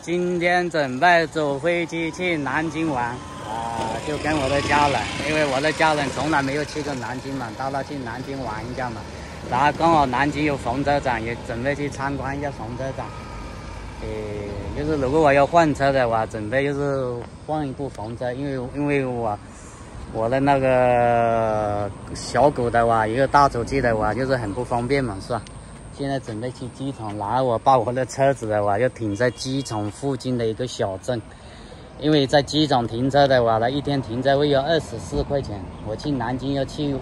今天准备坐飞机去南京玩就跟我的家人，因为我的家人从来没有去过南京嘛，到了去南京玩一下嘛。然后刚好南京有冯车展，也准备去参观一下冯车展。就是如果我要换车的话，准备就是换一部冯车，因为我的那个小狗的话，一个大出去的话，就是很不方便嘛，是吧？现在准备去机场，然后我把我的车子的话，就停在机场附近的一个小镇。因为在机场停车的话呢，一天停车费要24块钱，我去南京要去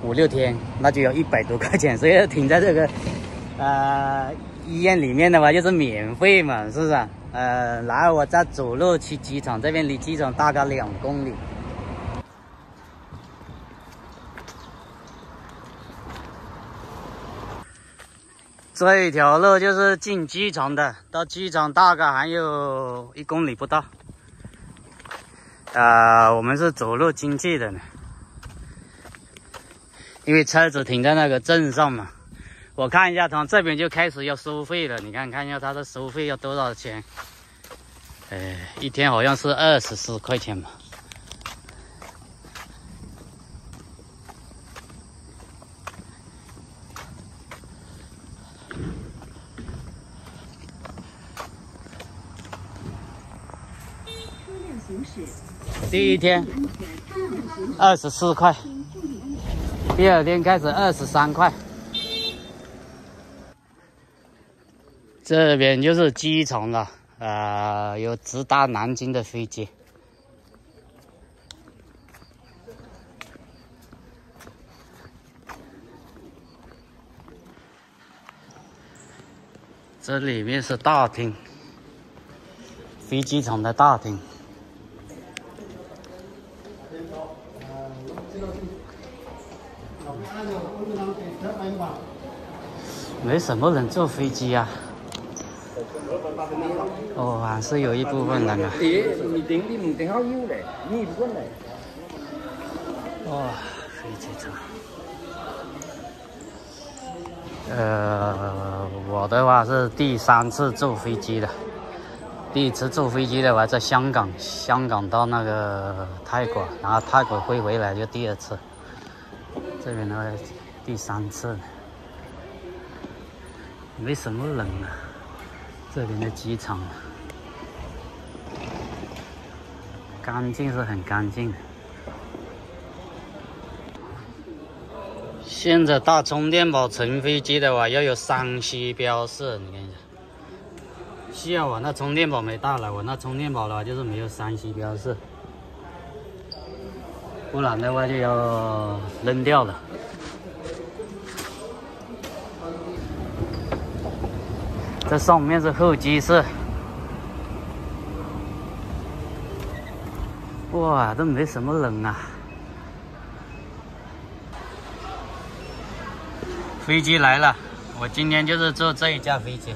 五六天，那就要100多块钱，所以要停在这个医院里面的话就是免费嘛，是不是？然后我再走路去机场，这边离机场大概2公里。这一条路就是进机场的，到机场大概还有1公里不到。我们是走路进去的呢，因为车子停在那个镇上嘛。我看一下，从这边就开始要收费了。你看一下它的收费要多少钱？一天好像是24块钱嘛。第一天24块，第二天开始23块。这边就是机场了，有直达南京的飞机。这里面是大厅，飞机场的大厅。没什么人坐飞机啊。还是有一部分人啊。飞机场。我的话是第3次坐飞机的。第1次坐飞机的话在香港到那个泰国，然后泰国飞回来就第2次。这边的话第3次。没什么人啊，这边的机场干净是很干净的。现在大充电宝乘飞机的话要有3C标识，你看一下。需要我那充电宝没带来，我那充电宝的话就是没有3C标识，不然的话就要扔掉了。这上面是候机室，哇，都没什么人啊。飞机来了，我今天就是坐这一架飞机，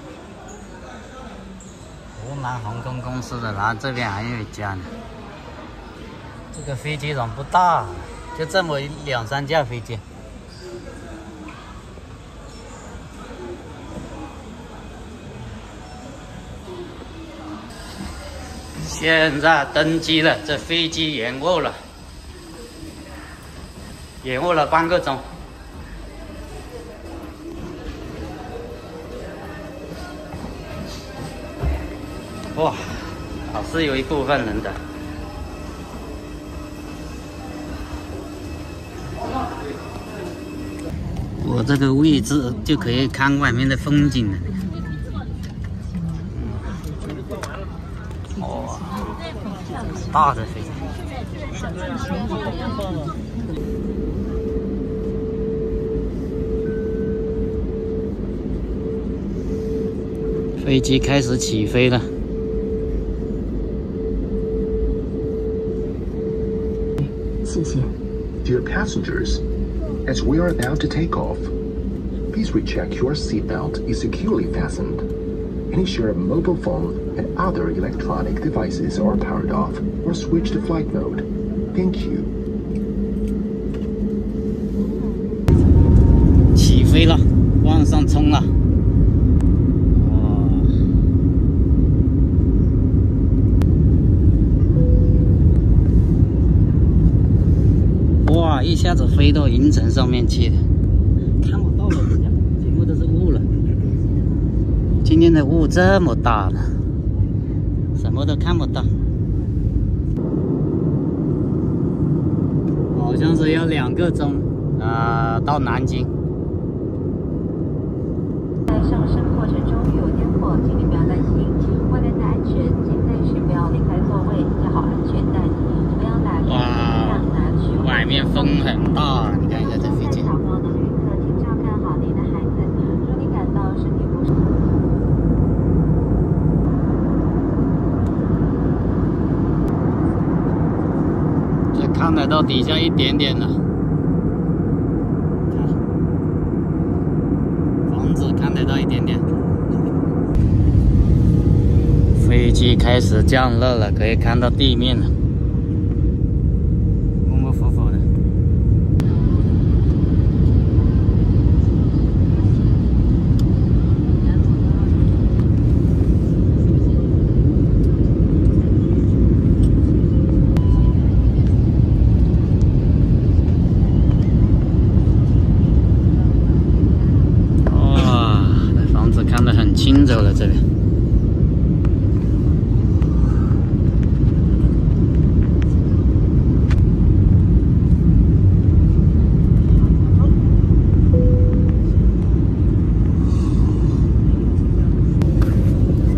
湖南航空公司的，然后这边还有一家呢。这个飞机场不大，就这么2、3架飞机。现在登机了，这飞机延误了半个钟。哇，还是有一部分人的。我这个位置就可以看外面的风景了。大的飞机。飞机开始起飞了。谢谢。Dear passengers, as we are about to take off, please recheck your seatbelt is securely fastened. Ensure mobile phone and other electronic devices are powered off or switched to flight mode. Thank you. 起飞了，往上冲了！哇！哇，一下子飞到云层上面去了，看不到了，全部都是雾了。今天的雾这么大呢，什么都看不到。好像是要2个钟到南京。在上升过程中有颠簸，请你不要担心。为了安全，请暂时不要离开座位，系好安全带，不要打开音量拿取。外面风很大，你看一下这飞机。小朋友的旅客，请照看好您的孩子。如果你感到身体不适，这看得到底下一点点了。房子看得到一点点。飞机开始降落了，可以看到地面了，模模糊糊的。哇，这房子看得很清楚了，这边。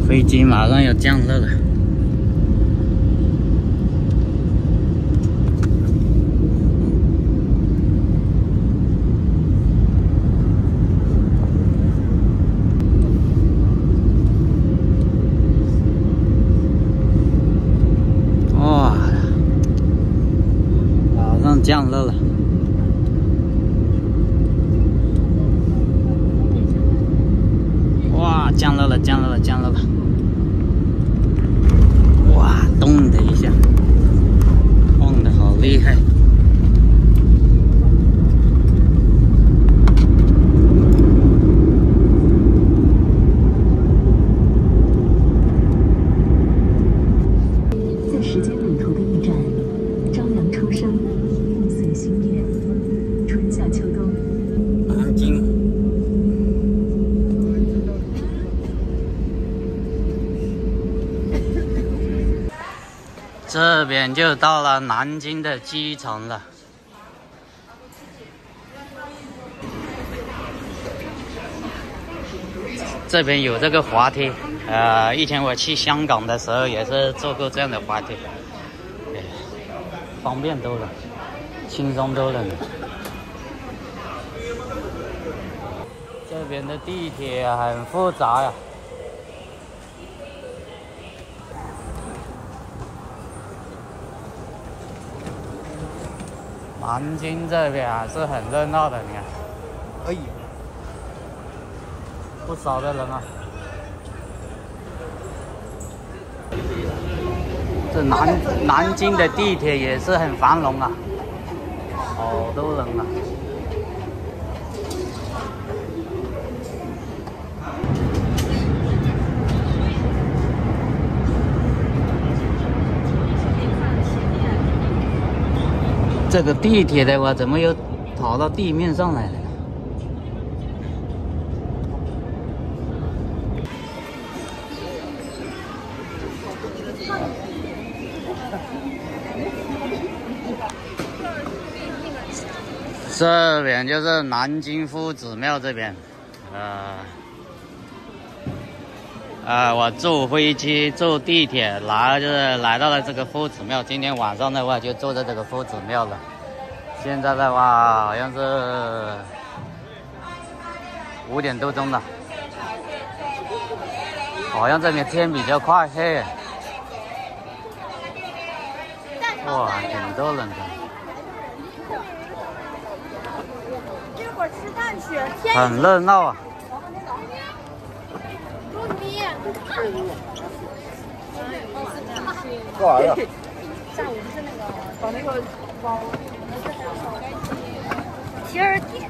飞机马上要降落了，哇，马上降落了。哇，降落了，降落了，降落了！哇，咚的一下，晃得好厉害！在时间旅途的驿站，朝阳初升，暮色新月，春夏秋冬，南京。这边就到了南京的机场了。这边有这个滑梯，以前我去香港的时候也是坐过这样的滑梯，方便多了，轻松多了呢。这边的地铁很复杂呀。南京这边还是很热闹的，你看，哎呦，不少的人啊。这南京的地铁也是很繁荣啊，好多人啊。这个地铁的话，怎么又跑到地面上来了？这边就是南京夫子庙这边，我坐飞机、坐地铁来到了这个夫子庙。今天晚上的话就坐在这个夫子庙了。现在的话好像是5点多钟了，好像这边天比较快黑。哇，很多人的。这会儿吃饭去，很热闹啊。干啥呀？下午不是那个搞那个包，提着提着。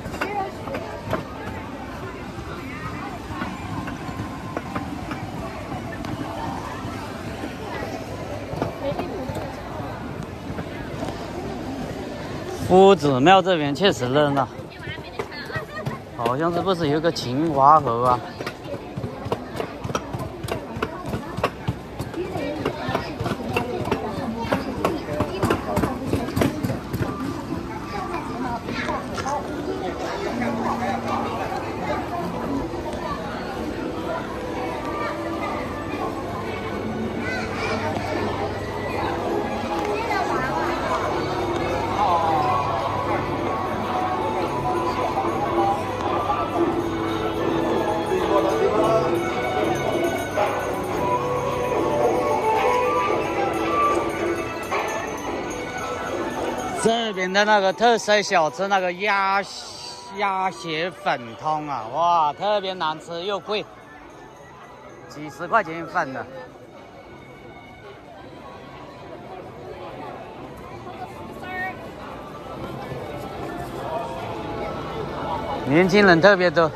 夫子庙这边确实热闹，好像是不是有个秦淮河啊？这边的那个特色小吃，那个鸭血粉汤啊，哇，特别难吃又贵，几十块钱一份的。年轻人特别多。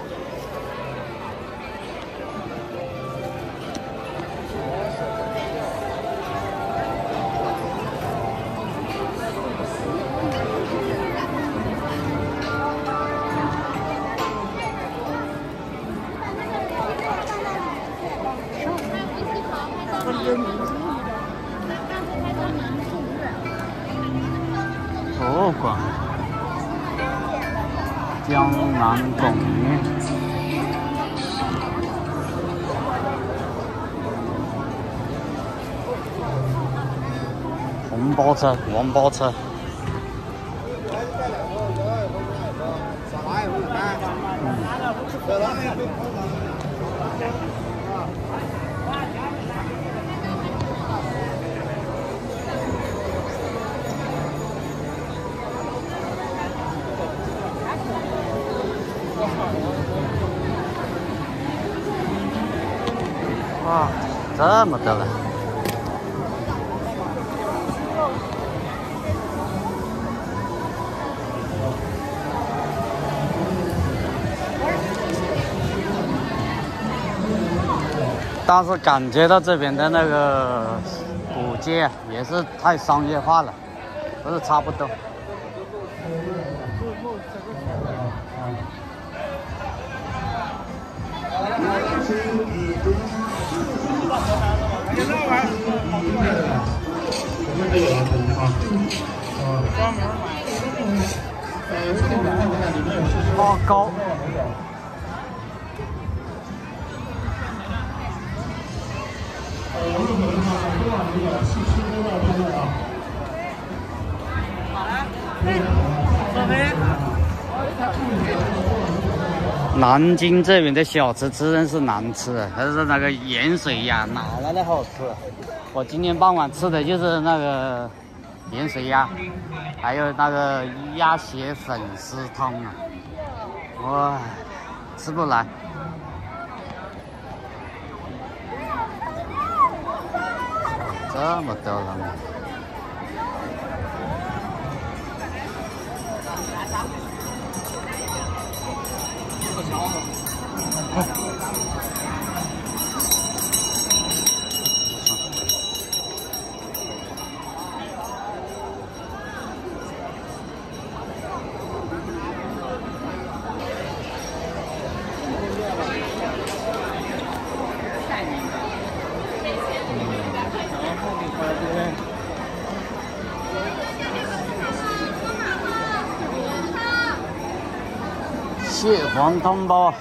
博物馆，江南拱面，红包车、黄包车。哇，这么多了！但是感觉到这边的那个古街也是太商业化了，不是差不多。花糕。南京这边的小吃真是难吃，还是那个盐水鸭哪来的好吃？我今天傍晚吃的就是那个盐水鸭，还有那个鸭血粉丝汤啊，哇，吃不来。这么多人。蟹黄汤包。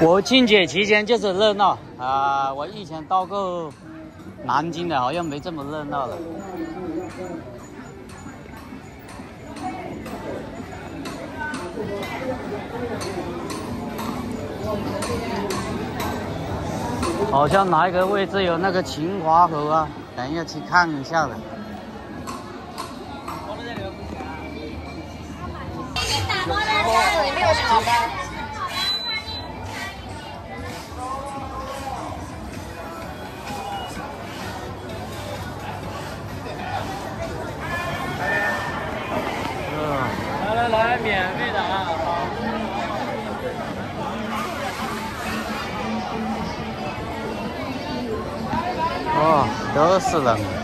国庆节期间就是热闹啊！我以前到过南京的，好像没这么热闹了。好像哪一个位置有那个秦淮河啊？等一下去看一下的。免费的啊！哦，都是人。